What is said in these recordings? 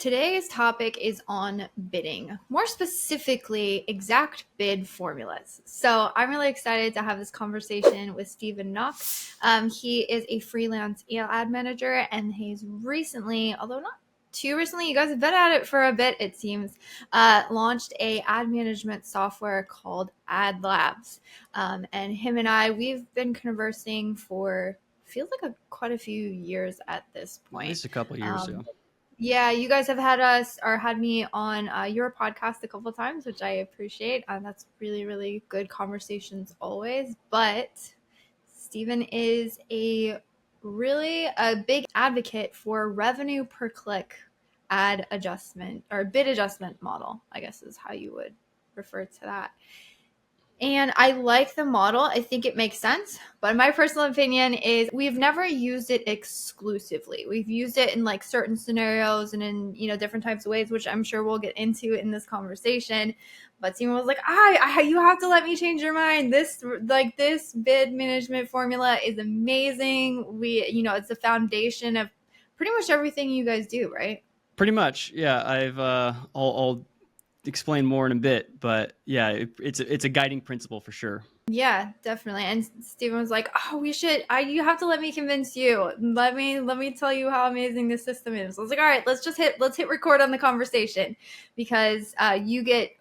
Today's topic is on bidding, more specifically, exact bid formulas. So I'm really excited to have this conversation with Stephen Noch. He is a freelance ad manager, and he's recently, although not too recently, you guys have been at it for a bit, it seems, launched a ad management software called Ad Labs. And him and we've been conversing for feels like quite a few years at this point. At least a couple of years, Yeah, you guys have had me on your podcast a couple of times, which I appreciate. That's really, really good conversations always. But Stephen is a big advocate for revenue per click ad adjustment or bid adjustment model, I guess is how you would refer to that. And I like the model. I think it makes sense. But my personal opinion is we've never used it exclusively. We've used it in like certain scenarios and in, different types of ways, which I'm sure we'll get into in this conversation. But Simon was like, you have to let me change your mind. This bid management formula is amazing. It's the foundation of pretty much everything you guys do, right? Pretty much. Yeah. I'll explain more in a bit, but yeah, it's a guiding principle for sure. Yeah, definitely. And Stephen was like, "Oh, you have to let me convince you. Let me tell you how amazing this system is." I was like, "All right, let's hit record on the conversation," because you get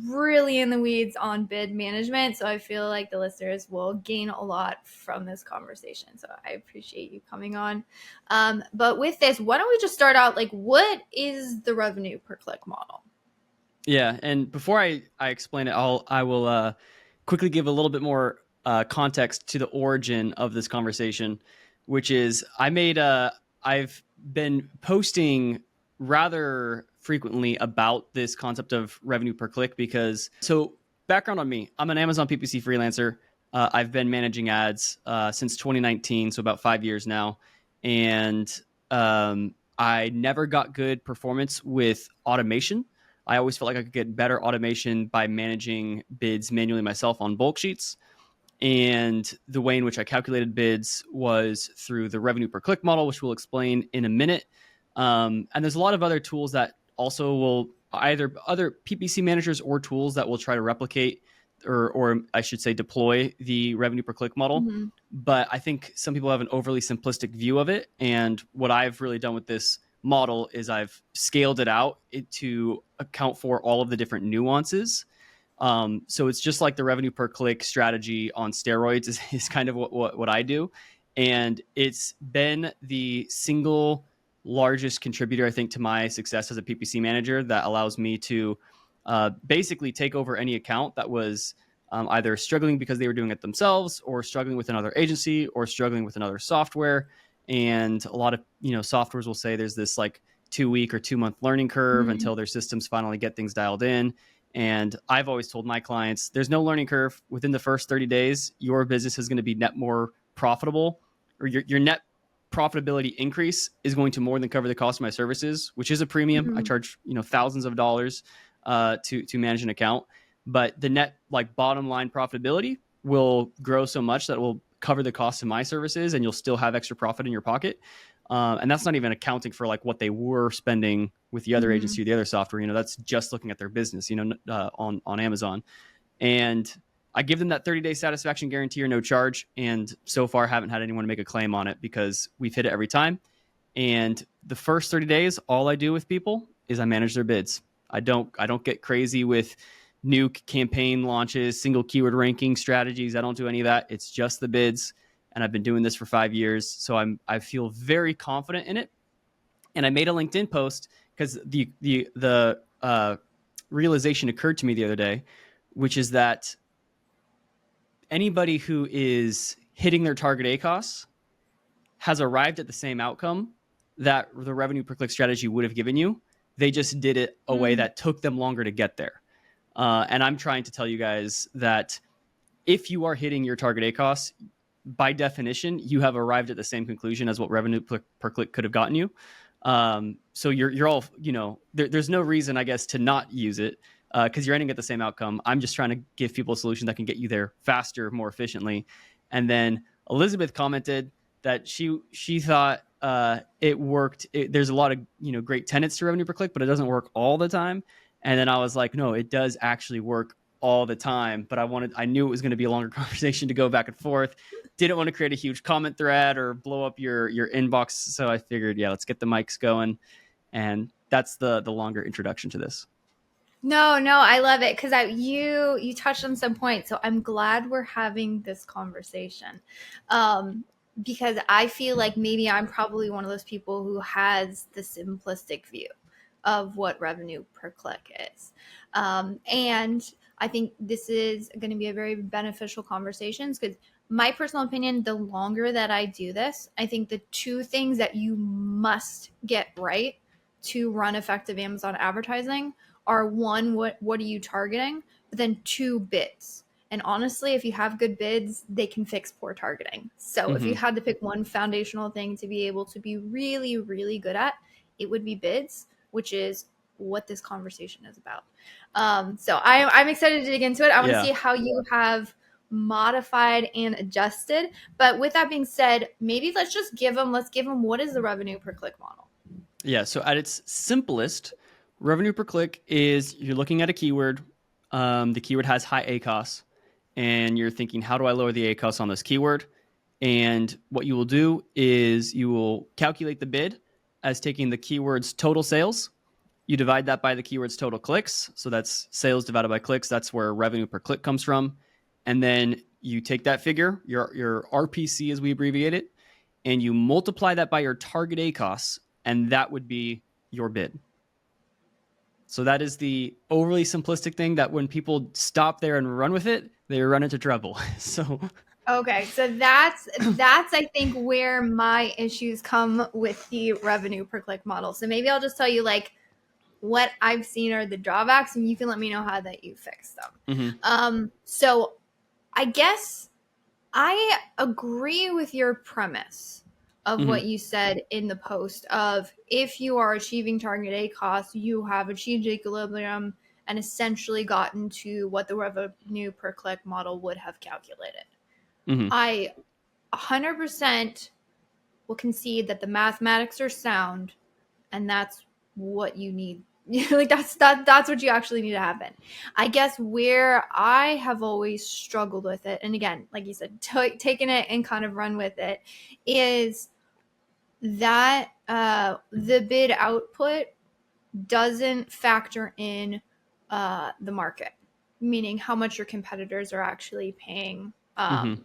really in the weeds on bid management. So I feel like the listeners will gain a lot from this conversation. So I appreciate you coming on. But with this, why don't we just start out like, what is the revenue per click model? Yeah, and before I explain it, I will quickly give a little bit more context to the origin of this conversation, which is I've been posting rather frequently about this concept of revenue per click so background on me, I'm an Amazon PPC freelancer. I've been managing ads since 2019, so about 5 years now, and I never got good performance with automation. I always felt like I could get better automation by managing bids manually myself on bulk sheets. And the way in which I calculated bids was through the revenue per click model, which we'll explain in a minute. And there's a lot of other tools that also will either other PPC managers or tools that will try to replicate or I should say deploy the revenue per click model. Mm-hmm. But I think some people have an overly simplistic view of it. And what I've really done with this model is I've scaled it out to account for all of the different nuances. So it's just like the revenue per click strategy on steroids is kind of what I do. And it's been the single largest contributor, I think, to my success as a PPC manager that allows me to basically take over any account that was either struggling because they were doing it themselves or struggling with another agency or struggling with another software. And a lot of, softwares will say there's this like 2-week or 2-month learning curve until their systems finally get things dialed in. And I've always told my clients, there's no learning curve. Within the first 30 days, your business is going to be net more profitable, or your net profitability increase is going to more than cover the cost of my services, which is a premium. Mm-hmm. I charge, thousands of dollars to manage an account, but the net bottom line profitability will grow so much that it will cover the cost of my services and you'll still have extra profit in your pocket. And that's not even accounting for what they were spending with the other agency, the other software, that's just looking at their business, on Amazon. And I give them that 30-day satisfaction guarantee or no charge. And so far haven't had anyone make a claim on it because we've hit it every time. And the first 30 days, all I do with people is I manage their bids. I don't get crazy with new campaign launches, single keyword ranking strategies. I don't do any of that. It's just the bids. And I've been doing this for 5 years. So I feel very confident in it. And I made a LinkedIn post because the realization occurred to me the other day, which is that anybody who is hitting their target ACOS has arrived at the same outcome that the revenue per click strategy would have given you. They just did it a way that took them longer to get there. And I'm trying to tell you guys that if you are hitting your target ACOS, by definition, you have arrived at the same conclusion as what revenue per click could have gotten you. So you're all, there's no reason, I guess, to not use it because you're ending at the same outcome. I'm just trying to give people a solution that can get you there faster, more efficiently. And then Elizabeth commented that she thought it worked. There's a lot of great tenets to revenue per click, but it doesn't work all the time. And then I was like, no, it does actually work all the time. But I knew it was going to be a longer conversation to go back and forth. Didn't want to create a huge comment thread or blow up your inbox. So I figured, yeah, let's get the mics going. And that's the longer introduction to this. No, I love it because you touched on some points. So I'm glad we're having this conversation. Because I feel like maybe I'm probably one of those people who has the simplistic view of what revenue per click is. And I think this is going to be a very beneficial conversation because my personal opinion, the longer that I do this, I think the two things that you must get right to run effective Amazon advertising are one, what are you targeting? But then two, bids. And honestly, if you have good bids, they can fix poor targeting. So if you had to pick one foundational thing to be able to be really, really good at, it would be bids, which is what this conversation is about. So I'm excited to dig into it. I want to see how you have modified and adjusted. But with that being said, maybe let's give them what is the revenue per click model? Yeah. So at its simplest, revenue per click is you're looking at a keyword. The keyword has high ACOS, and you're thinking, how do I lower the ACOS on this keyword? And what you will do is you will calculate the bid as taking the keyword's total sales. You divide that by the keyword's total clicks. So that's sales divided by clicks. That's where revenue per click comes from. And then you take that figure, your RPC as we abbreviate it, and you multiply that by your target ACOS, and that would be your bid. So that is the overly simplistic thing that when people stop there and run with it, they run into trouble. So okay, so that's I think where my issues come with the revenue per click model. So maybe I'll just tell you like what I've seen are the drawbacks, and you can let me know how that you fix them. So I guess I agree with your premise of what you said in the post of if you are achieving target ACOS, you have achieved equilibrium and essentially gotten to what the revenue per click model would have calculated. I 100% will concede that the mathematics are sound, and that's what you need. Like that's what you actually need to happen. I guess where I have always struggled with it, and again, like you said, taking it and kind of run with it, is that the bid output doesn't factor in the market, meaning how much your competitors are actually paying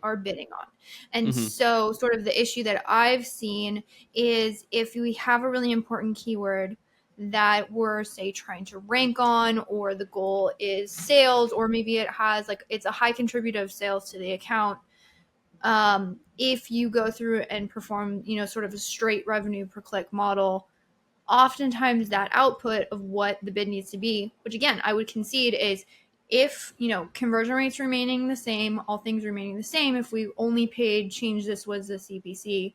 or bidding on. And so sort of the issue that I've seen is if we have a really important keyword that we're say trying to rank on, or the goal is sales, or maybe it has like it's a high contributor of sales to the account. If you go through and perform, sort of a straight revenue per click model, oftentimes that output of what the bid needs to be, which again, I would concede is if, conversion rates remaining the same, all things remaining the same, if we only change this was the CPC,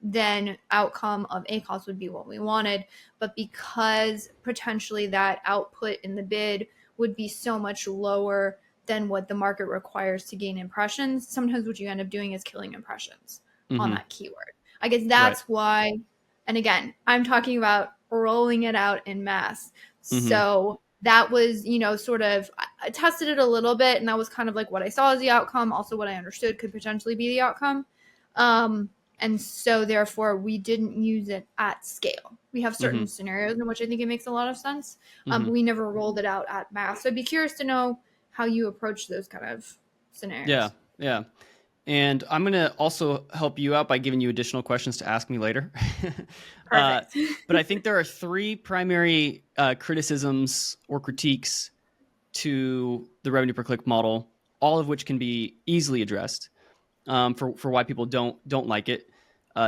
then outcome of ACOS would be what we wanted. But because potentially that output in the bid would be so much lower than what the market requires to gain impressions, sometimes what you end up doing is killing impressions on that keyword. I guess that's why, and again, I'm talking about rolling it out in mass. So that was, sort of, I tested it a little bit, and that was kind of like what I saw as the outcome, also what I understood could potentially be the outcome. And so therefore we didn't use it at scale. We have certain scenarios in which I think it makes a lot of sense. We never rolled it out at mass. So I'd be curious to know how you approach those kind of scenarios. Yeah. And I'm going to also help you out by giving you additional questions to ask me later. Perfect. But I think there are three primary criticisms or critiques to the revenue per click model, all of which can be easily addressed for why people don't like it.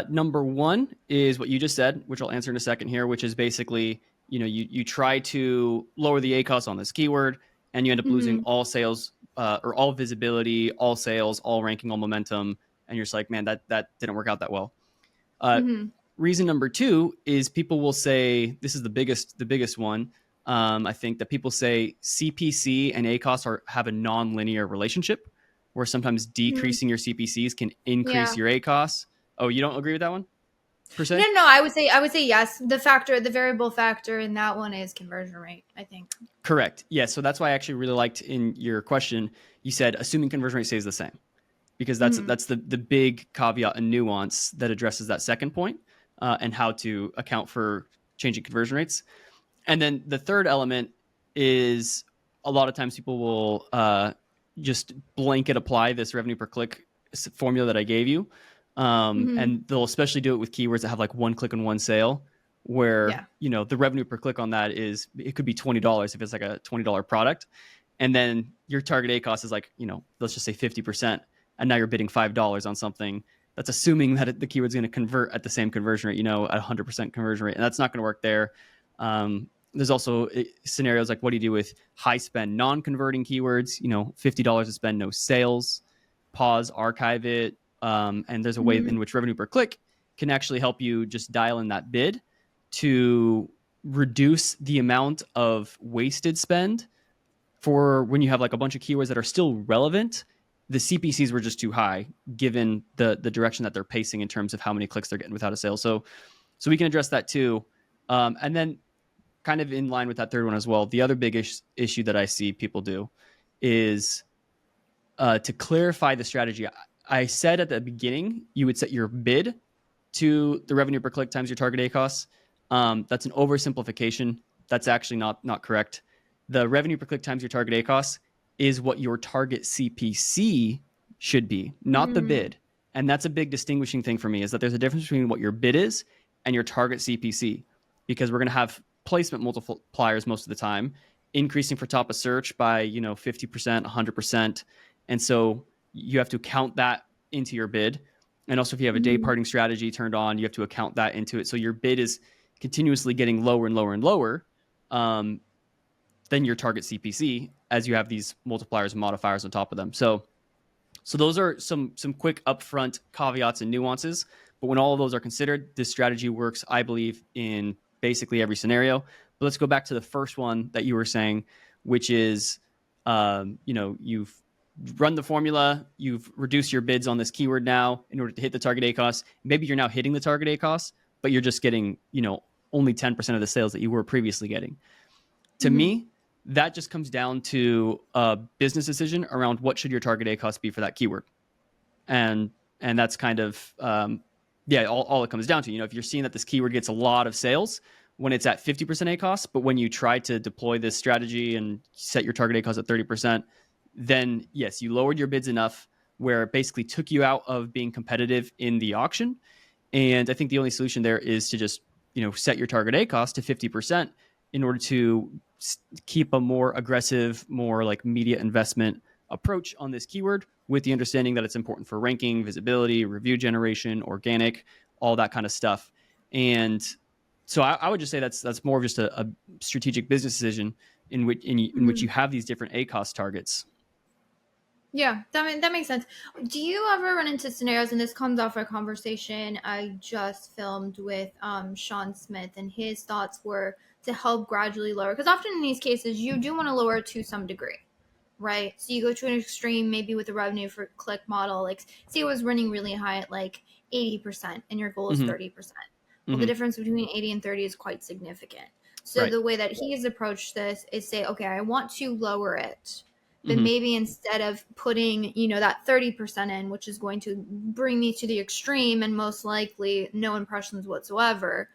Number one is what you just said, which I'll answer in a second here, which is basically, you try to lower the ACOS on this keyword, and you end up losing all sales or all visibility, all sales, all ranking, all momentum. And you're just like, man, that didn't work out that well. Reason number two is people will say, this is the biggest one. I think that people say CPC and ACOS have a non-linear relationship, where sometimes decreasing your CPCs can increase your ACOS. Oh, you don't agree with that one? per se? No, I would say yes. The variable factor in that one is conversion rate, I think. Correct. Yeah. So that's why I actually really liked in your question, you said assuming conversion rate stays the same, because that's the big caveat and nuance that addresses that second point, and how to account for changing conversion rates. And then the third element is a lot of times people will just blanket apply this revenue per click formula that I gave you. And they'll especially do it with keywords that have like one click and one sale, where, the revenue per click on that it could be $20 if it's like a $20 product. And then your target ACOS is like, let's just say 50%. And now you're bidding $5 on something. That's assuming that the keyword's going to convert at the same conversion rate, at 100% conversion rate. And that's not going to work there. There's also scenarios like, what do you do with high spend non-converting keywords? $50 to spend, no sales. Pause, archive it. And there's a way in which revenue per click can actually help you just dial in that bid to reduce the amount of wasted spend for when you have like a bunch of keywords that are still relevant. The CPCs were just too high given the direction that they're pacing in terms of how many clicks they're getting without a sale. So we can address that too. And then kind of in line with that third one as well, the other big issue that I see people do is to clarify the strategy. I said at the beginning, you would set your bid to the revenue per click times your target ACOS. That's an oversimplification. That's actually not correct. The revenue per click times your target ACOS is what your target CPC should be, not the bid. And that's a big distinguishing thing for me, is that there's a difference between what your bid is and your target CPC, because we're going to have placement multipliers most of the time, increasing for top of search by 50%, 100%. And so you have to count that into your bid. And also, if you have a day parting strategy turned on, you have to account that into it. So your bid is continuously getting lower and lower and lower than your target CPC as you have these multipliers and modifiers on top of them. So those are some quick upfront caveats and nuances. But when all of those are considered, this strategy works, I believe, in basically every scenario. But let's go back to the first one that you were saying, which is, you've run the formula, you've reduced your bids on this keyword now in order to hit the target ACOS. Maybe you're now hitting the target ACOS, but you're just getting, only 10% of the sales that you were previously getting. To me, that just comes down to a business decision around what should your target ACOS be for that keyword. And that's kind of, all it comes down to. If you're seeing that this keyword gets a lot of sales when it's at 50% ACOS, but when you try to deploy this strategy and set your target ACOS at 30%, then yes, you lowered your bids enough where it basically took you out of being competitive in the auction. And I think the only solution there is to just, set your target ACOS to 50% in order to keep a more aggressive, more like media investment approach on this keyword, with the understanding that it's important for ranking, visibility, review generation, organic, all that kind of stuff. And so I would just say that's more of just a strategic business decision in which you have these different ACOS targets. Yeah, that makes sense. Do you ever run into scenarios, and this comes off a conversation I just filmed with Sean Smith, and his thoughts were to help gradually lower, because often in these cases you do want to lower to some degree, right? So you go to an extreme, maybe with a revenue for click model, like say it was running really high at like 80% and your goal is 30%. Well, the difference between 80 and 30 is quite significant. So the way that he has approached this is say, okay, I want to lower it, but maybe instead of putting, that 30% in, which is going to bring me to the extreme and most likely no impressions whatsoever,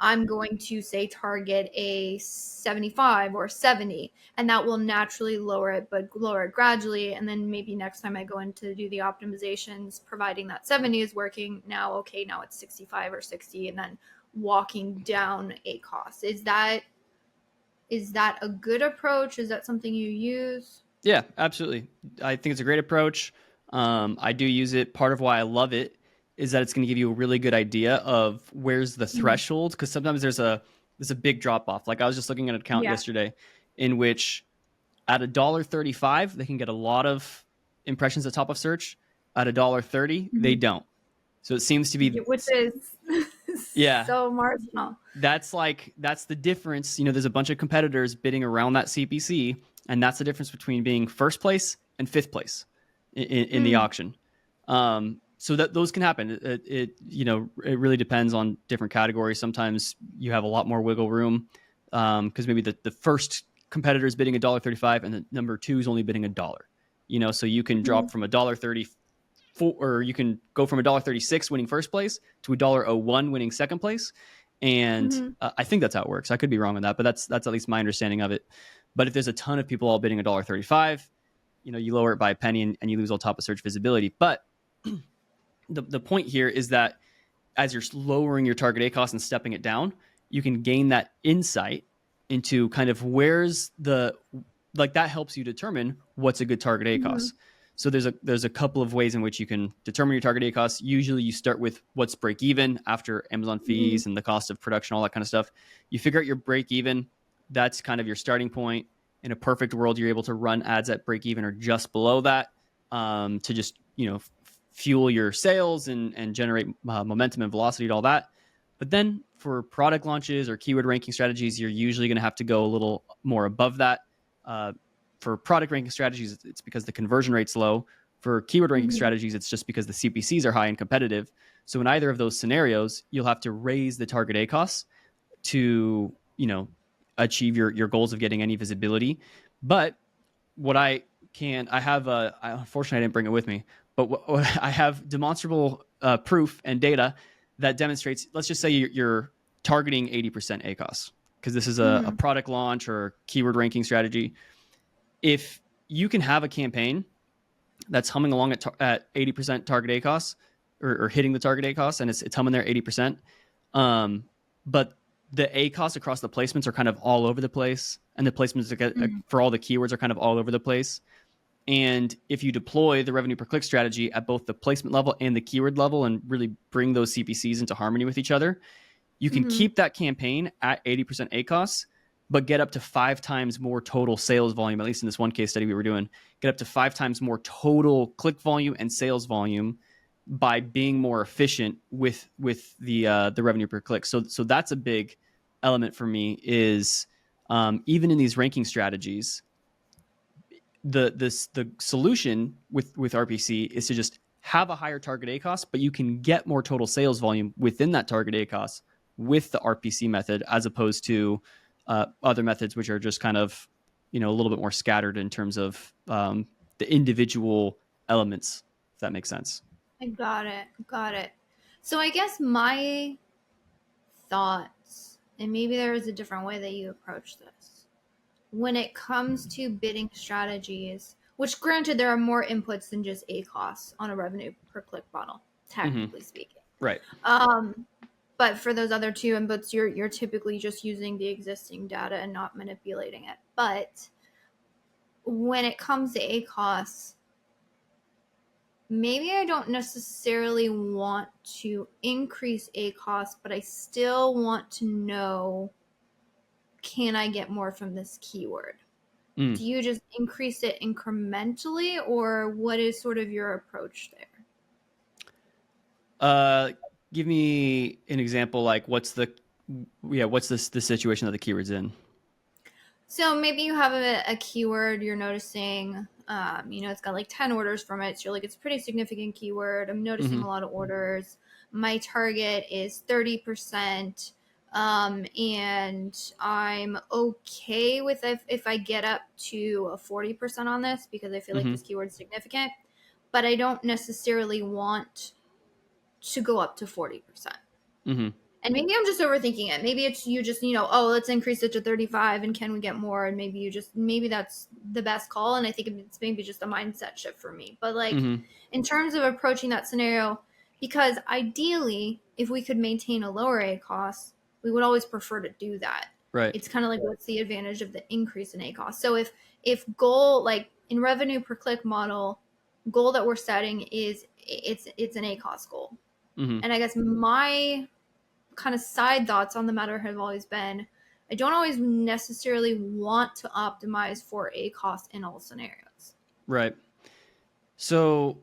I'm going to say target a 75 or 70, and that will naturally lower it, but lower it gradually. And then maybe next time I go in to do the optimizations, providing that 70 is working, now it's 65 or 60, and then walking down ACOS. Is that a good approach? Is that something you use? Yeah, absolutely. I think it's a great approach. I do use it. Part of why I love it is that it's going to give you a really good idea of where's the threshold, because sometimes there's a big drop off. Like I was just looking at an account yesterday in which at $1.35 they can get a lot of impressions at top of search. At $1.30 they don't. So it seems to be, which is so marginal. That's the difference. There's a bunch of competitors bidding around that CPC, and that's the difference between being first place and fifth place in the auction. so that those can happen. It really depends on different categories. Sometimes you have a lot more wiggle room because maybe the first competitor is bidding $1.35 and the number two is only bidding $1. So you can drop from $1.34, or you can go from $1.36 winning first place to $1.01 winning second place. And I think that's how it works. I could be wrong on that, but that's at least my understanding of it. But if there's a ton of people all bidding $1.35, you lower it by a penny and you lose all top of search visibility. But the point here is that as you're lowering your target ACOS and stepping it down, you can gain that insight into kind of where's that helps you determine what's a good target ACOS. So there's a couple of ways in which you can determine your target ACOS. Usually you start with what's break even after Amazon fees and the cost of production, all that kind of stuff. You figure out your break even. That's kind of your starting point. In a perfect world, you're able to run ads at break even or just below that to just, fuel your sales and generate momentum and velocity and all that. But then for product launches or keyword ranking strategies, you're usually going to have to go a little more above that. For product ranking strategies, it's because the conversion rate's low. For keyword ranking strategies, it's just because the CPCs are high and competitive. So in either of those scenarios, you'll have to raise the target ACOS to, achieve your goals of getting any visibility. But what unfortunately I didn't bring it with me, but what I have demonstrable proof and data that demonstrates, let's just say you're targeting 80% ACOS, because this is a product launch or keyword ranking strategy. If you can have a campaign that's humming along at 80% target ACOS or hitting the target ACOS, and it's humming there 80%, but the ACOS across the placements are kind of all over the place, and the placements for all the keywords are kind of all over the place. And if you deploy the revenue per click strategy at both the placement level and the keyword level and really bring those CPCs into harmony with each other, you can keep that campaign at 80% ACOS, but get up to 5 times more total sales volume. At least in this one case study we were doing, get up to 5 times more total click volume and sales volume by being more efficient with the revenue per click. So that's a big element for me. Is even in these ranking strategies, the solution with RPC is to just have a higher target ACOS, but you can get more total sales volume within that target ACOS with the RPC method, as opposed to other methods, which are just kind of, a little bit more scattered in terms of the individual elements, if that makes sense. I got it. So I guess my thoughts, and maybe there is a different way that you approach this, when it comes to bidding strategies, which granted there are more inputs than just ACOS on a revenue per click model, technically speaking. Right. But for those other two inputs, you're typically just using the existing data and not manipulating it. But when it comes to ACOS, maybe I don't necessarily want to increase ACOS, but I still want to know, can I get more from this keyword? Do you just increase it incrementally, or what is sort of your approach there? Give me an example. Like, what's the situation that the keyword's in? So maybe you have a keyword you're noticing, it's got like 10 orders from it. So you're like, it's a pretty significant keyword. I'm noticing a lot of orders. My target is 30%. And I'm okay with if I get up to a 40% on this, because I feel like this keyword is significant, but I don't necessarily want to go up to 40%. And maybe I'm just overthinking it. Maybe it's you just, let's increase it to 35 and can we get more? And maybe that's the best call. And I think it's maybe just a mindset shift for me. But like in terms of approaching that scenario, because ideally, if we could maintain a lower ACOS, we would always prefer to do that. Right. It's kind of like, what's the advantage of the increase in ACOS? So if goal, like in revenue per click model, goal that we're setting is it's an ACOS goal. And I guess my kind of side thoughts on the matter have always been, I don't always necessarily want to optimize for ACOS in all scenarios. Right. So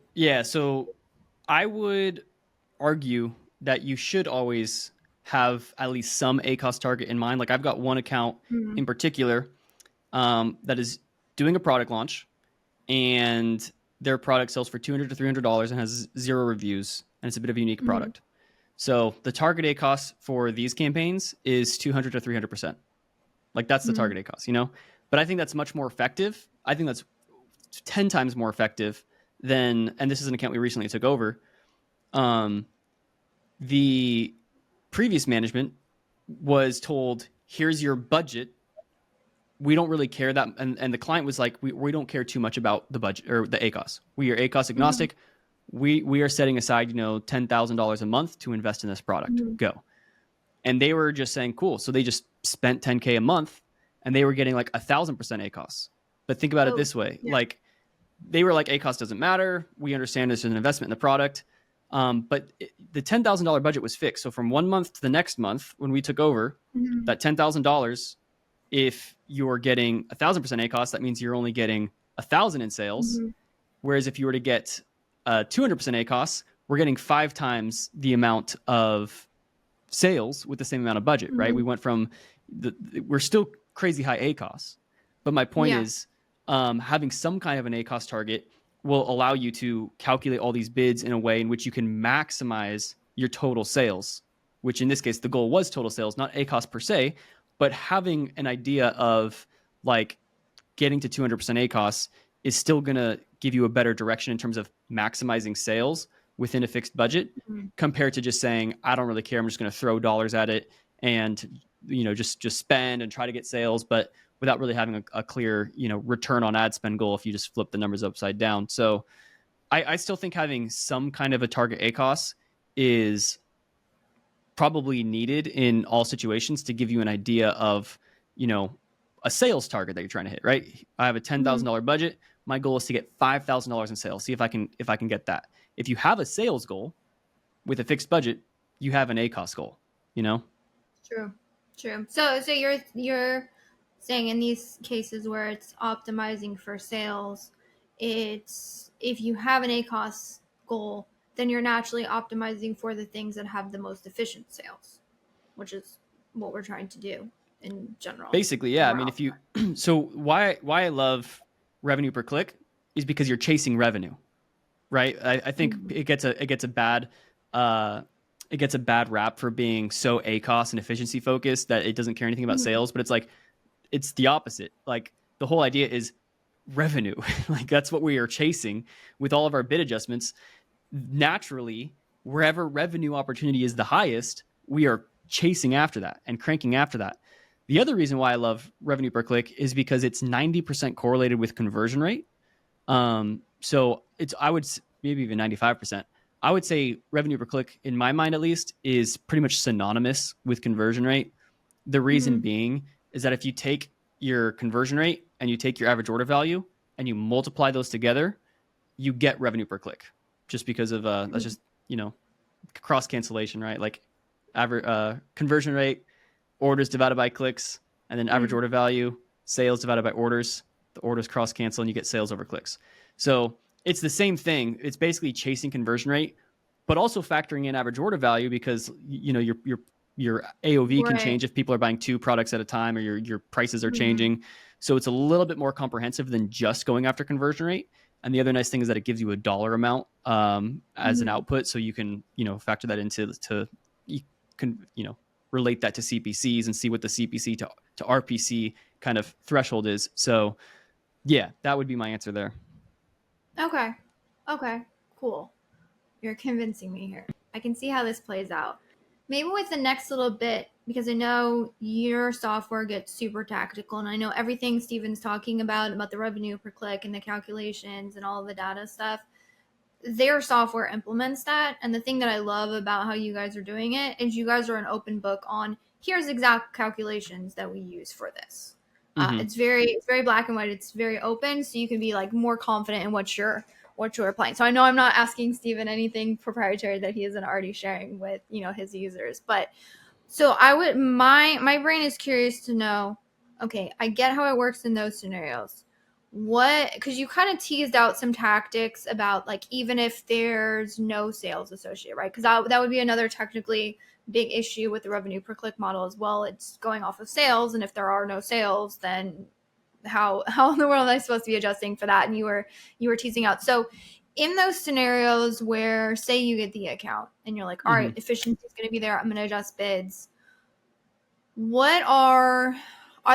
I would argue that you should always have at least some ACOS target in mind. Like, I've got one account in particular that is doing a product launch, and their product sells for $200 to $300 and has 0 reviews, and it's a bit of a unique product. So the target ACOS for these campaigns is 200 to 300%. Like that's the target ACOS, you know? But I think that's much more effective. I think that's 10 times more effective than, and this is an account we recently took over. The previous management was told, here's your budget. We don't really care that. And the client was like, we don't care too much about the budget or the ACOS. We are ACOS agnostic. We are setting aside, $10,000 a month to invest in this product. Go. And they were just saying, cool. So they just spent $10K a month and they were getting like 1,000% ACOS. But think about it this way. Yeah. Like they were like, ACOS doesn't matter. We understand this is an investment in the product. But the $10,000 budget was fixed. So from 1 month to the next month, when we took over, that $10,000, if you're getting 1,000% ACOS, that means you're only getting 1,000 in sales. Whereas if you were to get 200% ACOS, we're getting 5 times the amount of sales with the same amount of budget, right? We went from we're still crazy high ACOS, but my point is having some kind of an ACOS target will allow you to calculate all these bids in a way in which you can maximize your total sales, which in this case, the goal was total sales, not ACOS per se, but having an idea of like getting to 200% ACOS is still going to give you a better direction in terms of maximizing sales within a fixed budget compared to just saying, I don't really care. I'm just going to throw dollars at it and, just spend and try to get sales, but without really having a clear, return on ad spend goal if you just flip the numbers upside down. So I still think having some kind of a target ACOS is probably needed in all situations to give you an idea of, a sales target that you're trying to hit, right? I have a $10,000 budget. My goal is to get $5,000 in sales. See if I can get that. If you have a sales goal with a fixed budget, you have an ACOS goal, True. So you're saying in these cases where it's optimizing for sales, it's if you have an ACOS goal, then you're naturally optimizing for the things that have the most efficient sales, which is what we're trying to do in general. Basically, yeah. I mean, if you so why I love revenue per click is because you're chasing revenue, right? I think it gets a bad rap for being so ACOS and efficiency focused that it doesn't care anything about sales, but it's like it's the opposite. Like the whole idea is revenue. Like that's what we are chasing with all of our bid adjustments. Naturally, wherever revenue opportunity is the highest, we are chasing after that and cranking after that. The other reason why I love revenue per click is because it's 90% correlated with conversion rate. So I would maybe even 95%. I would say revenue per click, in my mind at least, is pretty much synonymous with conversion rate. The reason being is that if you take your conversion rate and you take your average order value and you multiply those together, you get revenue per click. Just because of that's just cross cancellation, right? Like average conversion rate, orders divided by clicks, and then average order value, sales divided by orders. The orders cross cancel and you get sales over clicks. So it's the same thing. It's basically chasing conversion rate, but also factoring in average order value because your AOV can change if people are buying 2 products at a time or your prices are changing. So it's a little bit more comprehensive than just going after conversion rate. And the other nice thing is that it gives you a dollar amount as an output, so you can factor that into you can relate that to CPCs and see what the CPC to RPC kind of threshold is. So yeah, that would be my answer there. Okay, cool. You're convincing me here. I can see how this plays out. Maybe with the next little bit, because I know your software gets super tactical, and I know everything Steven's talking about the revenue per click and the calculations and all the data stuff, their software implements that. And the thing that I love about how you guys are doing it is you guys are an open book on here's exact calculations that we use for this. It's very black and white. It's very open, so you can be like more confident in what you're applying. So I know I'm not asking Steven anything proprietary that he isn't already sharing with his users, but so I would my brain is curious to know. Okay, I get how it works in those scenarios. Because you kind of teased out some tactics about like even if there's no sales associated, right? Because that would be another technically big issue with the revenue per click model as well. It's going off of sales, and if there are no sales, then how in the world am I supposed to be adjusting for that? And you were teasing out. So in those scenarios where, say, you get the account and you're like, all right, efficiency is going to be there, I'm going to adjust bids. What are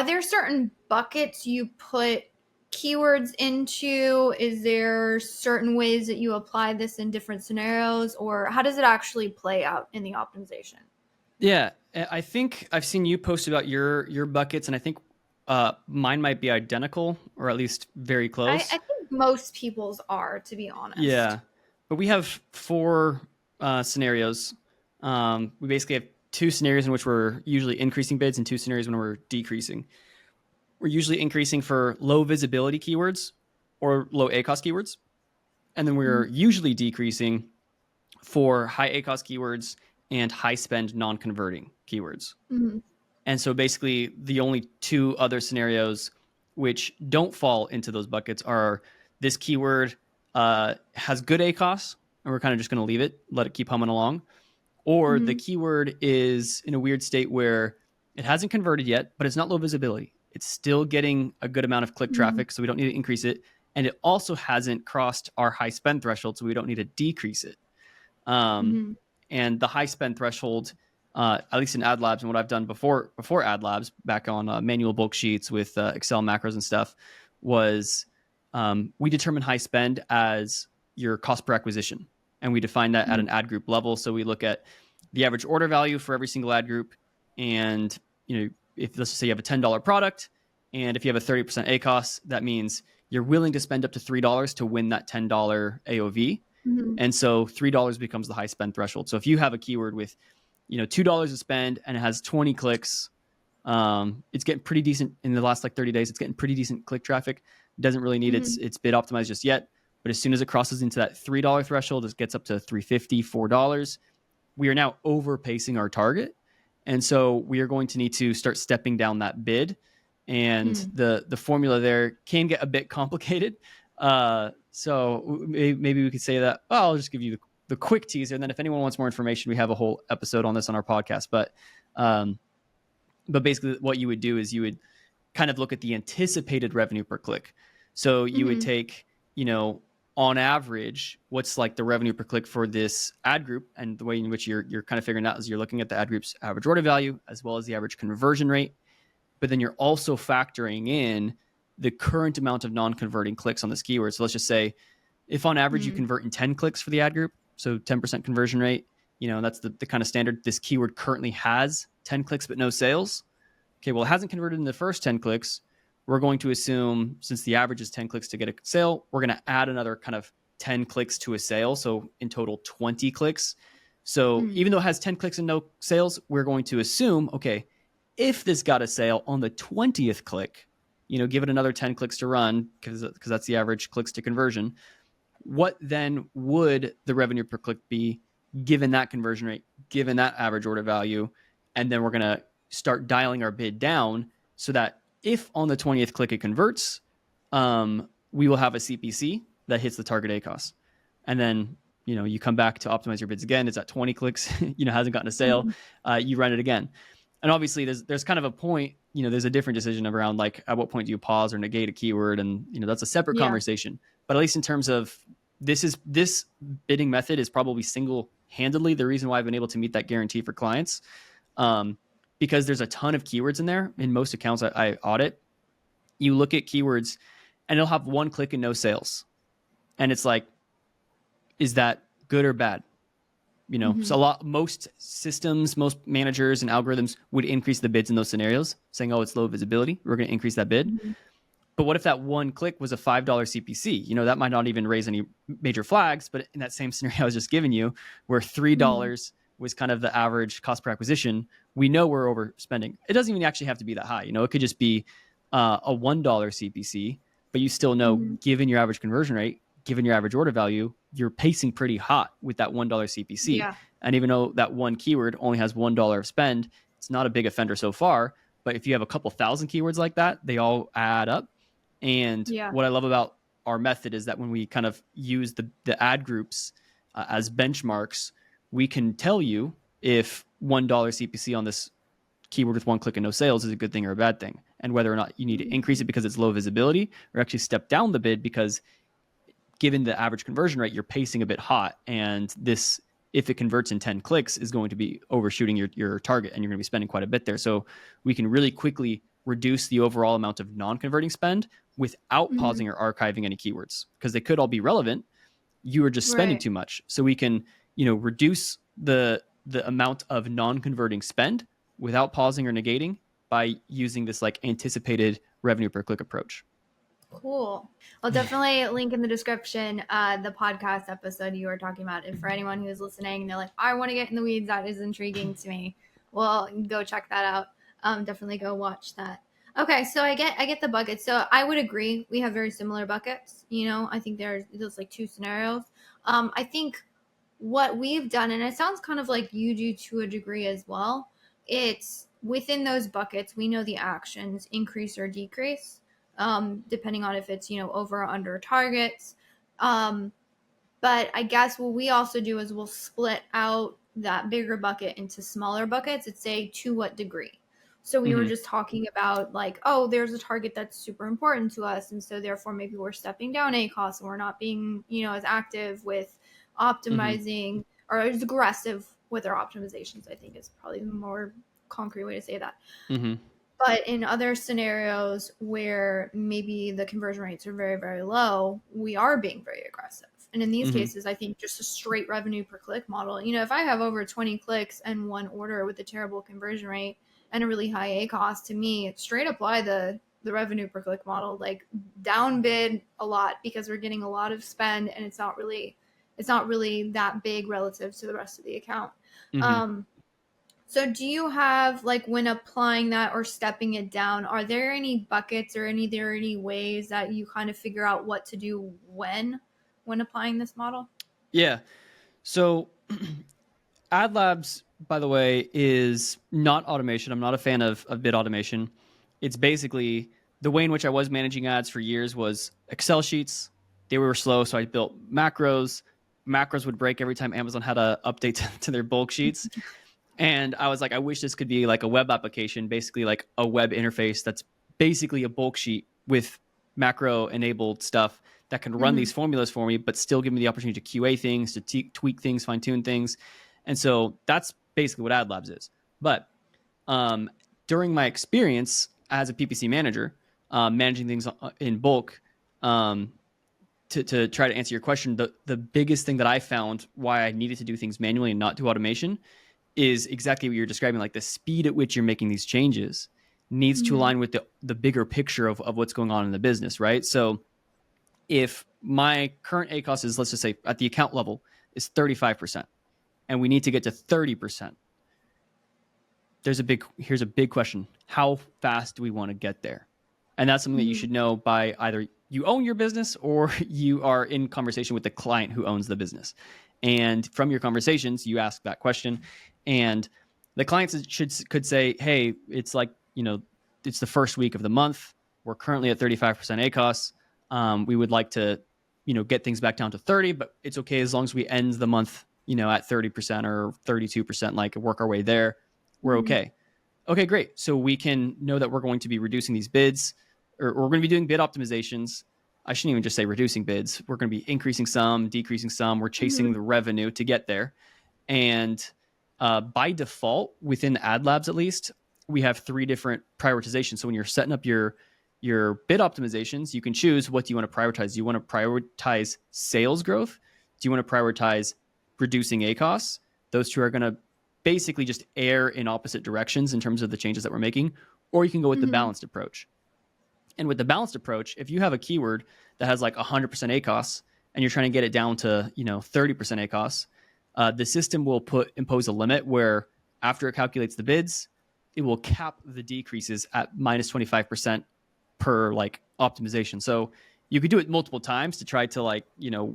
there certain buckets you put keywords into? Is there certain ways that you apply this in different scenarios, or how does it actually play out in the optimization? Yeah, I think I've seen you post about your buckets, and I think mine might be identical, or at least very I close. think most people's are, to be honest. Yeah, but we have 4 scenarios. We basically have 2 scenarios in which we're usually increasing bids, and 2 scenarios when we're decreasing. We're usually increasing for low visibility keywords or low ACOS keywords, and then we're usually decreasing for high ACOS keywords and high spend non-converting keywords. And so basically the only 2 other scenarios which don't fall into those buckets are this keyword has good ACOS, and we're kind of just going to leave it, let it keep humming along. Or the keyword is in a weird state where it hasn't converted yet, but it's not low visibility. It's still getting a good amount of click traffic, so we don't need to increase it. And it also hasn't crossed our high spend threshold, so we don't need to decrease it. And the high spend threshold, at least in Ad Labs and what I've done before Ad Labs, back on manual bulk sheets with Excel macros and stuff, was we determine high spend as your cost per acquisition. And we define that at an ad group level. So we look at the average order value for every single ad group. And, if let's just say you have a $10 product, and if you have a 30% ACOS, that means you're willing to spend up to $3 to win that $10 AOV. And so $3 becomes the high spend threshold. So if you have a keyword with, $2 to spend and it has 20 clicks, it's getting pretty decent in the last 30 days. It's getting pretty decent click traffic. It doesn't really need its bid optimized just yet. But as soon as it crosses into that $3 threshold, it gets up to $3.50, $4. We are now overpacing our target. And so we are going to need to start stepping down that bid. And the formula there can get a bit complicated. So maybe we could say that, I'll just give you the quick teaser. And then if anyone wants more information, we have a whole episode on this on our podcast. But basically what you would do is you would kind of look at the anticipated revenue per click. So you would take, on average, what's the revenue per click for this ad group, and the way in which you're kind of figuring out is you're looking at the ad group's average order value as well as the average conversion rate. But then you're also factoring in the current amount of non-converting clicks on this keyword. So let's just say if on average you convert in 10 clicks for the ad group, so 10% conversion rate, that's the kind of standard. This keyword currently has 10 clicks but no sales. Okay, well, it hasn't converted in the first 10 clicks. We're going to assume, since the average is 10 clicks to get a sale, we're going to add another kind of 10 clicks to a sale. So in total, 20 clicks. So even though it has 10 clicks and no sales, we're going to assume, okay, if this got a sale on the 20th click, give it another 10 clicks to run, because that's the average clicks to conversion. What then would the revenue per click be given that conversion rate, given that average order value? And then we're going to start dialing our bid down so that if on the 20th click it converts, we will have a CPC that hits the target ACOS. And then, you come back to optimize your bids again. It's at 20 clicks, hasn't gotten a sale. You run it again. And obviously there's kind of a point, there's a different decision around at what point do you pause or negate a keyword. And, that's a separate conversation. But at least in terms of this bidding method is probably single-handedly the reason why I've been able to meet that guarantee for clients. Because there's a ton of keywords in there. In most accounts I audit, you look at keywords and it'll have 1 click and no sales. And it's is that good or bad? So most systems, most managers and algorithms would increase the bids in those scenarios, saying, it's low visibility, we're going to increase that bid. But what if that 1 click was a $5 CPC? That might not even raise any major flags, but in that same scenario I was just giving you, where $3 was kind of the average cost per acquisition, we know we're overspending. It doesn't even actually have to be that high. It could just be a $1 CPC, but you still know, given your average conversion rate, given your average order value, you're pacing pretty hot with that $1 CPC. Yeah. And even though that one keyword only has $1 of spend, it's not a big offender so far. But if you have a couple thousand keywords like that, they all add up. And what I love about our method is that when we kind of use the ad groups as benchmarks, we can tell you if $1 CPC on this keyword with one click and no sales is a good thing or a bad thing, and whether or not you need to increase it because it's low visibility or actually step down the bid because given the average conversion rate, you're pacing a bit hot, and this, if it converts in 10 clicks, is going to be overshooting your target, and you're going to be spending quite a bit there. So we can really quickly reduce the overall amount of non-converting spend without pausing or archiving any keywords, because they could all be relevant. You are just spending too much. So we can, reduce the amount of non-converting spend without pausing or negating by using this like anticipated revenue per click approach. Cool. I'll definitely link in the description the podcast episode you were talking about. If for anyone who is listening and they're like, I want to get in the weeds, that is intriguing to me. Well, go check that out. Definitely go watch that. Okay, so I get the buckets. So I would agree we have very similar buckets. I think there's like two scenarios. I think what we've done, and it sounds kind of like you do to a degree as well, it's within those buckets, we know the actions increase or decrease. Depending on if it's, over or under targets. But I guess what we also do is we'll split out that bigger bucket into smaller buckets and say to what degree. So we were just talking about like, oh, there's a target that's super important to us. And so therefore maybe we're stepping down ACOS and we're not being, as active with optimizing or as aggressive with our optimizations, I think is probably the more concrete way to say that. But in other scenarios where maybe the conversion rates are very, very low, we are being very aggressive. And in these cases, I think just a straight revenue per click model, if I have over 20 clicks and one order with a terrible conversion rate and a really high ACOS, to me, straight apply the revenue per click model, like down bid a lot because we're getting a lot of spend and it's not really that big relative to the rest of the account. So do you have, like, when applying that or stepping it down, are there any buckets or any ways that you kind of figure out what to do when applying this model? Yeah. So Ad Labs, by the way, is not automation. I'm not a fan of bid automation. It's basically the way in which I was managing ads for years was Excel sheets. They were slow, so I built macros. Macros would break every time Amazon had an update to their bulk sheets. And I was like, I wish this could be like a web application, basically like a web interface that's basically a bulk sheet with macro enabled stuff that can run these formulas for me, but still give me the opportunity to QA things, to tweak things, fine tune things. And so that's basically what Ad Labs is. But during my experience as a PPC manager, managing things in bulk, to try to answer your question, the biggest thing that I found why I needed to do things manually and not do automation is exactly what you're describing. Like the speed at which you're making these changes needs to align with the bigger picture of what's going on in the business, right? So if my current ACOS is, let's just say at the account level, is 35%, and we need to get to 30%, here's a big question. How fast do we want to get there? And that's something that you should know by either you own your business or you are in conversation with the client who owns the business. And from your conversations, you ask that question. And the clients could say, hey, it's like, it's the first week of the month. We're currently at 35% ACOS. We would like to, get things back down to 30, but it's okay as long as we end the month, at 30% or 32%, like work our way there. We're okay. Okay, great. So we can know that we're going to be reducing these bids, or we're going to be doing bid optimizations. I shouldn't even just say reducing bids. We're going to be increasing some, decreasing some. We're chasing the revenue to get there. And by default, within Ad Labs at least, we have 3 different prioritizations. So when you're setting up your bid optimizations, you can choose what do you want to prioritize. Do you want to prioritize sales growth? Do you want to prioritize reducing ACOS? Those two are going to basically just err in opposite directions in terms of the changes that we're making. Or you can go with the balanced approach. And with the balanced approach, if you have a keyword that has like 100% ACOS and you're trying to get it down to 30% ACOS, the system will impose a limit where after it calculates the bids, it will cap the decreases at minus 25% per like optimization. So you could do it multiple times to try to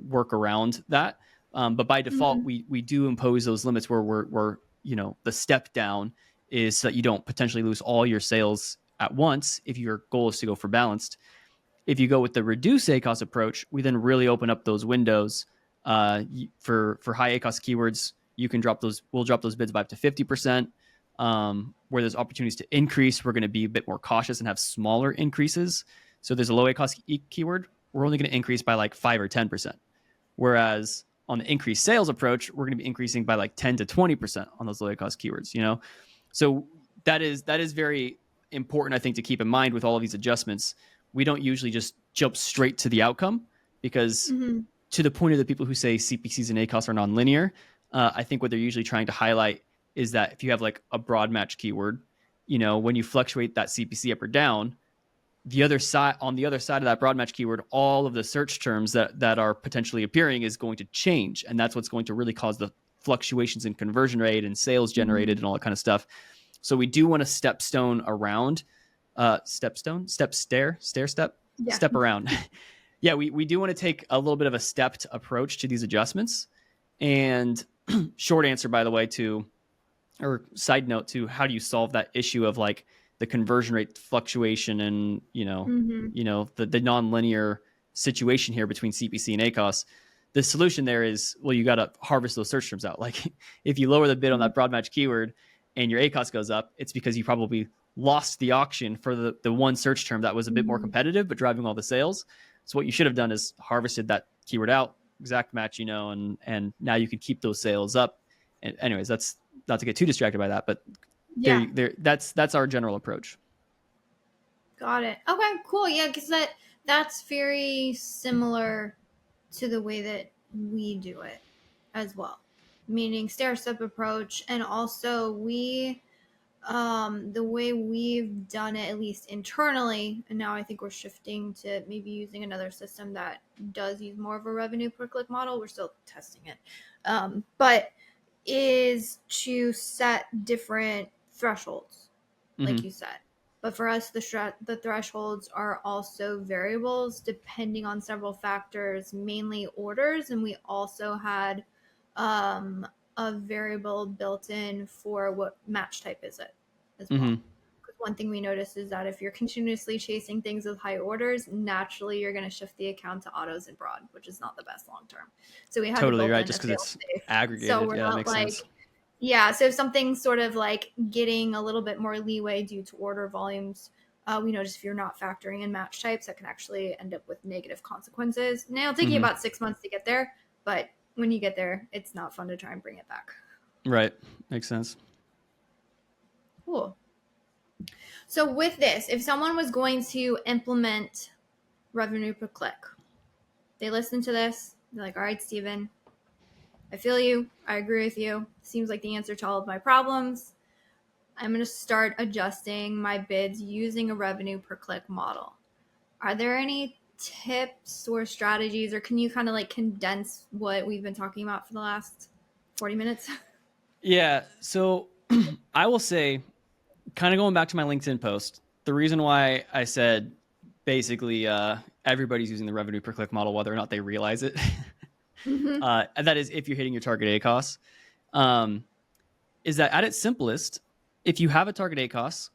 work around that. But by default, we do impose those limits where we're the step down is so that you don't potentially lose all your sales at once if your goal is to go for balanced. If you go with the reduce ACOS approach, we then really open up those windows. For high ACOS keywords, you can we'll drop those bids by up to 50%. where there's opportunities to increase, we're going to be a bit more cautious and have smaller increases. So there's a low ACOS keyword, we're only going to increase by like 5 or 10%. Whereas on the increased sales approach, we're going to be increasing by like 10 to 20% on those low ACOS keywords, you know? So that is very important, I think, to keep in mind with all of these adjustments. We don't usually just jump straight to the outcome because to the point of the people who say CPCs and ACOS are nonlinear, I think what they're usually trying to highlight is that if you have like a broad match keyword, you know, when you fluctuate that CPC up or down, the other side of that broad match keyword, all of the search terms that are potentially appearing is going to change. And that's what's going to really cause the fluctuations in conversion rate and sales generated and all that kind of stuff. So we do want to step around. Step around. Yeah, we do want to take a little bit of a stepped approach to these adjustments. And short answer, by the way, or side note to how do you solve that issue of like the conversion rate fluctuation and, you know, the nonlinear situation here between CPC and ACOS. The solution there is, well, you got to harvest those search terms out. Like if you lower the bid on that broad match keyword and your ACOS goes up, it's because you probably lost the auction for the one search term that was a bit more competitive, but driving all the sales. So what you should have done is harvested that keyword out, exact match, you know, and now you could keep those sales up. And anyways, that's not to get too distracted by that, but yeah, that's our general approach. Got it. Okay, cool. Yeah, because that's very similar to the way that we do it as well, meaning stair-step approach. And also we the way we've done it, at least internally, and now I think we're shifting to maybe using another system that does use more of a revenue per click model. We're still testing it, but is to set different thresholds, like you said. But for us, the thresholds are also variables depending on several factors, mainly orders. And we also had a variable built in for what match type is it as well. Because one thing we noticed is that if you're continuously chasing things with high orders, naturally you're going to shift the account to autos and broad, which is not the best long term. So we had totally to right, just because it's aggregated. So we're not makes like sense. Yeah, so if something's sort of like getting a little bit more leeway due to order volumes, we notice if you're not factoring in match types, that can actually end up with negative consequences. Now, it'll take you about 6 months to get there, but when you get there, it's not fun to try and bring it back. Right. Makes sense. Cool. So with this, if someone was going to implement revenue per click, they listen to this, they're like, all right, Steven, I feel you. I agree with you. Seems like the answer to all of my problems. I'm going to start adjusting my bids using a revenue per click model. Are there any tips or strategies, or can you kind of like condense what we've been talking about for the last 40 minutes? Yeah. So I will say, kind of going back to my LinkedIn post, the reason why I said basically everybody's using the revenue per click model, whether or not they realize it. And that is if you're hitting your target ACOS, is that at its simplest, if you have a target ACOS,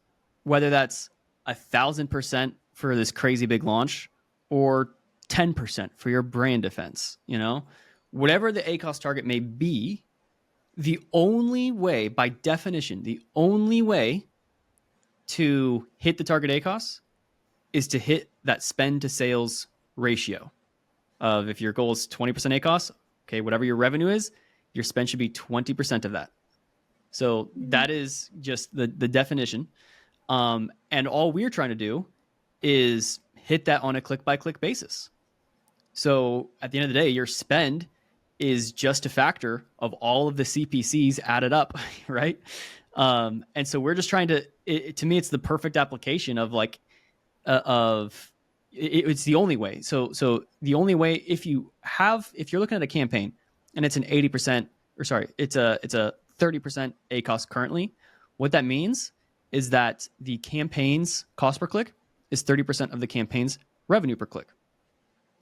whether that's 1,000% for this crazy big launch or 10% for your brand defense, you know, whatever the ACOS target may be, the only way, by definition, the only way to hit the target ACOS is to hit that spend to sales ratio of if your goal is 20% ACOS, okay, whatever your revenue is, your spend should be 20% of that. So that is just the definition. And all we're trying to do is hit that on a click by click basis. So at the end of the day, your spend is just a factor of all of the CPCs added up, right? And so we're just trying to me, it's the perfect application of like, it's the only way. So the only way, if you're looking at a campaign and it's an 80%, or sorry, it's a 30% ACOS currently, what that means is that the campaign's cost per click is 30% of the campaign's revenue per click.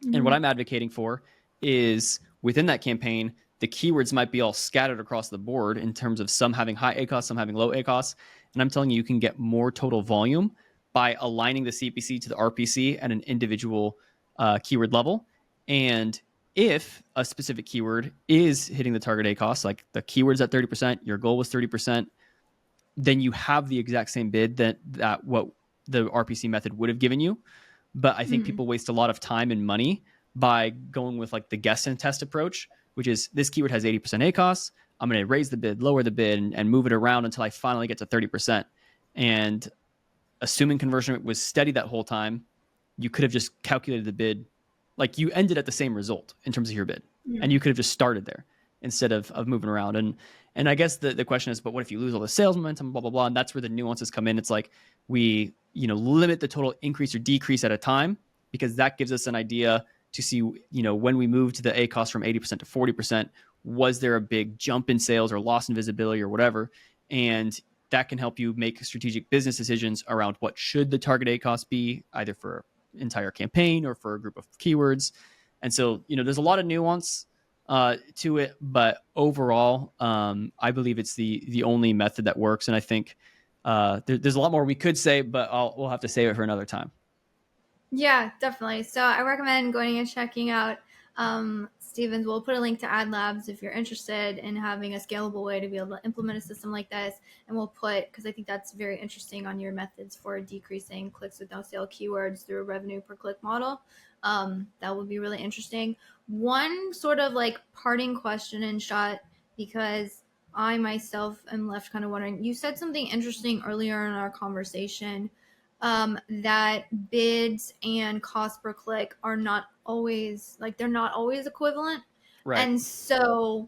And what I'm advocating for is within that campaign, the keywords might be all scattered across the board in terms of some having high ACOS, some having low ACOS. And I'm telling you, you can get more total volume by aligning the CPC to the RPC at an individual keyword level. And if a specific keyword is hitting the target ACOS, like the keyword's at 30%, your goal was 30%, then you have the exact same bid that what the RPC method would have given you. But I think people waste a lot of time and money by going with like the guess and test approach, which is this keyword has 80% ACOS. I'm going to raise the bid, lower the bid, and move it around until I finally get to 30%. And assuming conversion rate was steady that whole time, you could have just calculated the bid. Like you ended at the same result in terms of your bid. And you could have just started there instead of moving around. And I guess the question is, but what if you lose all the sales momentum, blah, blah, blah. And that's where the nuances come in. It's like we, limit the total increase or decrease at a time, because that gives us an idea to see, when we move to the ACOS from 80% to 40%, was there a big jump in sales or loss in visibility or whatever? And that can help you make strategic business decisions around what should the target ACOS be, either for an entire campaign or for a group of keywords. And so, there's a lot of nuance to it, but overall, I believe it's the only method that works. And I think there's a lot more we could say, but we'll have to save it for another time. Yeah, definitely. So I recommend going and checking out Stevens. We'll put a link to Ad Labs if you're interested in having a scalable way to be able to implement a system like this. And we'll put, because I think that's very interesting, on your methods for decreasing clicks with no sale keywords through a revenue per click model. That would be really interesting. One sort of like parting question and shot, because I myself am left kind of wondering, you said something interesting earlier in our conversation, that bids and cost per click are not always, like, they're not always equivalent. Right. And so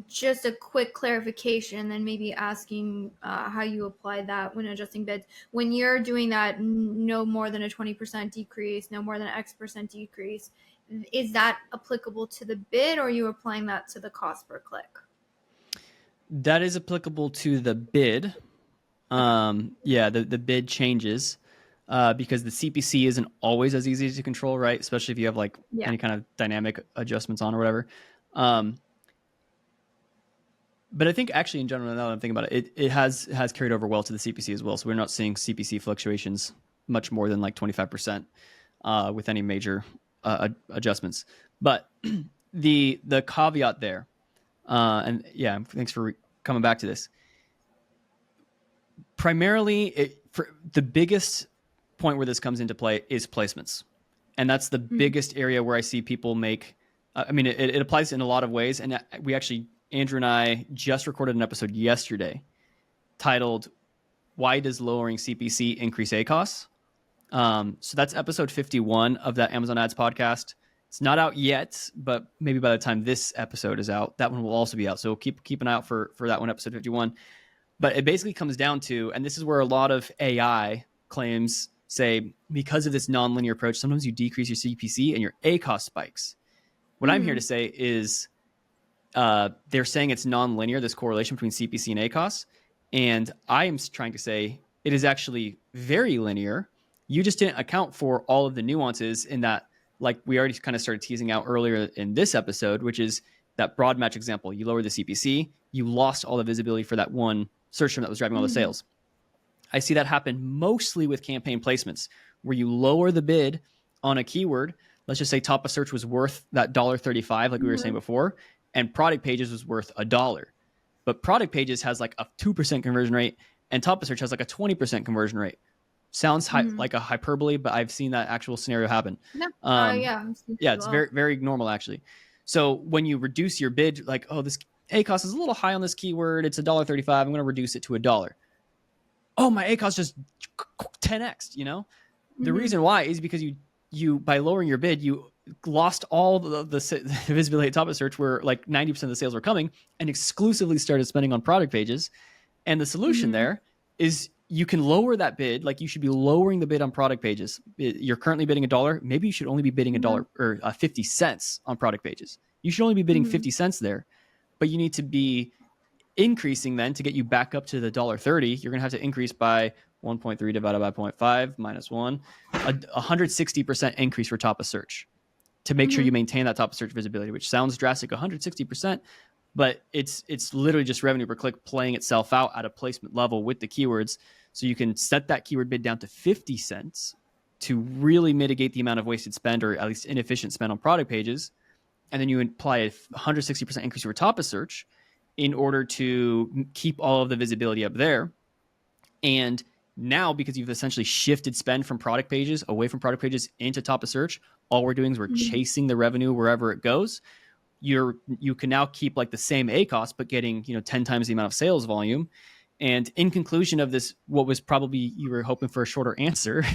just a quick clarification, then maybe asking how you apply that when adjusting bids. When you're doing that, no more than a 20% decrease, no more than X% decrease, is that applicable to the bid, or are you applying that to the cost per click? That is applicable to the bid. The bid changes because the CPC isn't always as easy to control, right? Especially if you have any kind of dynamic adjustments on or whatever. But I think actually in general, now that I'm thinking about it, it has carried over well to the CPC as well. So we're not seeing CPC fluctuations much more than like 25% with any major adjustments. But the caveat there, and yeah, thanks for coming back to this. Primarily, for the biggest point where this comes into play is placements. And that's the biggest area where I see people make, it applies in a lot of ways. And we actually, Andrew and I just recorded an episode yesterday titled, Why Does Lowering CPC Increase ACOS? So that's episode 51 of that Amazon Ads podcast. It's not out yet, but maybe by the time this episode is out, that one will also be out. So keep an eye out for that one, episode 51. But it basically comes down to, and this is where a lot of AI claims say, because of this nonlinear approach, sometimes you decrease your CPC and your ACOS spikes. What I'm here to say is they're saying it's nonlinear, this correlation between CPC and ACOS. And I am trying to say it is actually very linear. You just didn't account for all of the nuances in that, like we already kind of started teasing out earlier in this episode, which is that broad match example. You lower the CPC, you lost all the visibility for that one search term that was driving all the sales. I see that happen mostly with campaign placements, where you lower the bid on a keyword. Let's just say top of search was worth that $1.35, like we were saying before, and product pages was worth $1. But product pages has like a 2% conversion rate, and top of search has like a 20% conversion rate. Sounds like a hyperbole, but I've seen that actual scenario happen. It's very, very normal actually. So when you reduce your bid, like, oh, this ACOS is a little high on this keyword, it's $1.35, I'm going to reduce it to $1. Oh, my ACOS just 10x, The reason why is because you by lowering your bid, you lost all the visibility at top of search where like 90% of the sales were coming, and exclusively started spending on product pages. And the solution there is you can lower that bid. Like, you should be lowering the bid on product pages. You're currently bidding $1. Maybe you should only be bidding $1 or 50 cents on product pages. You should only be bidding 50 cents there, but you need to be increasing then to get you back up to the $1.30. You're going to have to increase by 1.3 divided by 0.5 minus 1, 160% increase for top of search to make sure you maintain that top of search visibility, which sounds drastic, 160%, but it's literally just revenue per click playing itself out at a placement level with the keywords. So you can set that keyword bid down to 50 cents to really mitigate the amount of wasted spend, or at least inefficient spend on product pages. And then you apply a 160% increase for top of search. in order to keep all of the visibility up there. And now, because you've essentially shifted spend from product pages away from product pages into top of search, all we're doing is we're chasing the revenue wherever it goes. You can now keep like the same ACOS, but getting 10 times the amount of sales volume. And in conclusion of this, what was probably you were hoping for a shorter answer,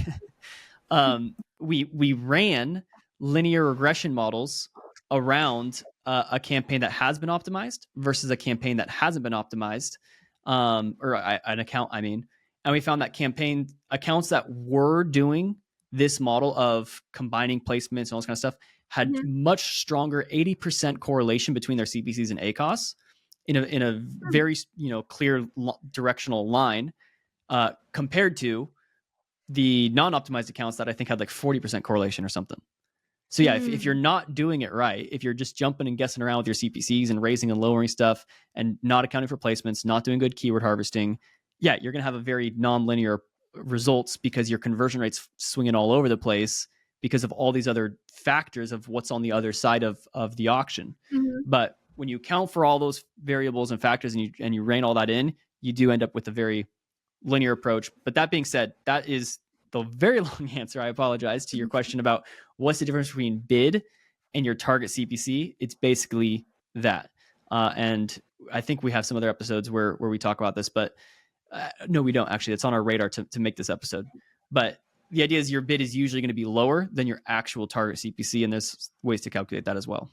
we ran linear regression models around a campaign that has been optimized versus a campaign that hasn't been optimized, or an account, I mean. And we found that campaign accounts that were doing this model of combining placements and all this kind of stuff had much stronger 80% correlation between their CPCs and ACOS in a very clear directional line, compared to the non-optimized accounts that I think had like 40% correlation or something. So yeah, if you're not doing it right, if you're just jumping and guessing around with your CPCs and raising and lowering stuff and not accounting for placements, not doing good keyword harvesting, yeah, you're going to have a very non-linear results because your conversion rate's swinging all over the place because of all these other factors of what's on the other side of the auction. But when you account for all those variables and factors and you rein all that in, you do end up with a very linear approach. But that being said, that is the very long answer, I apologize, to your question about what's the difference between bid and your target CPC. It's basically that. And I think we have some other episodes where we talk about this, but no, we don't actually. It's on our radar to make this episode. But the idea is your bid is usually going to be lower than your actual target CPC, and there's ways to calculate that as well.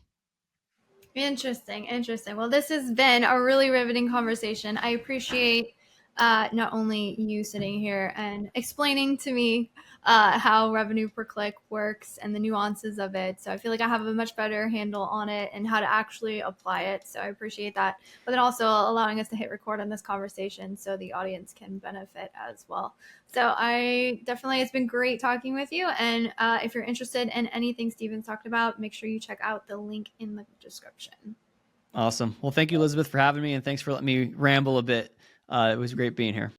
Interesting. Well, this has been a really riveting conversation. I appreciate not only you sitting here and explaining to me how revenue per click works and the nuances of it. So I feel like I have a much better handle on it and how to actually apply it. So I appreciate that. But then also allowing us to hit record on this conversation so the audience can benefit as well. So it's been great talking with you. And if you're interested in anything Steven's talked about, make sure you check out the link in the description. Awesome. Well, thank you, Elizabeth, for having me. And thanks for letting me ramble a bit. It was great being here.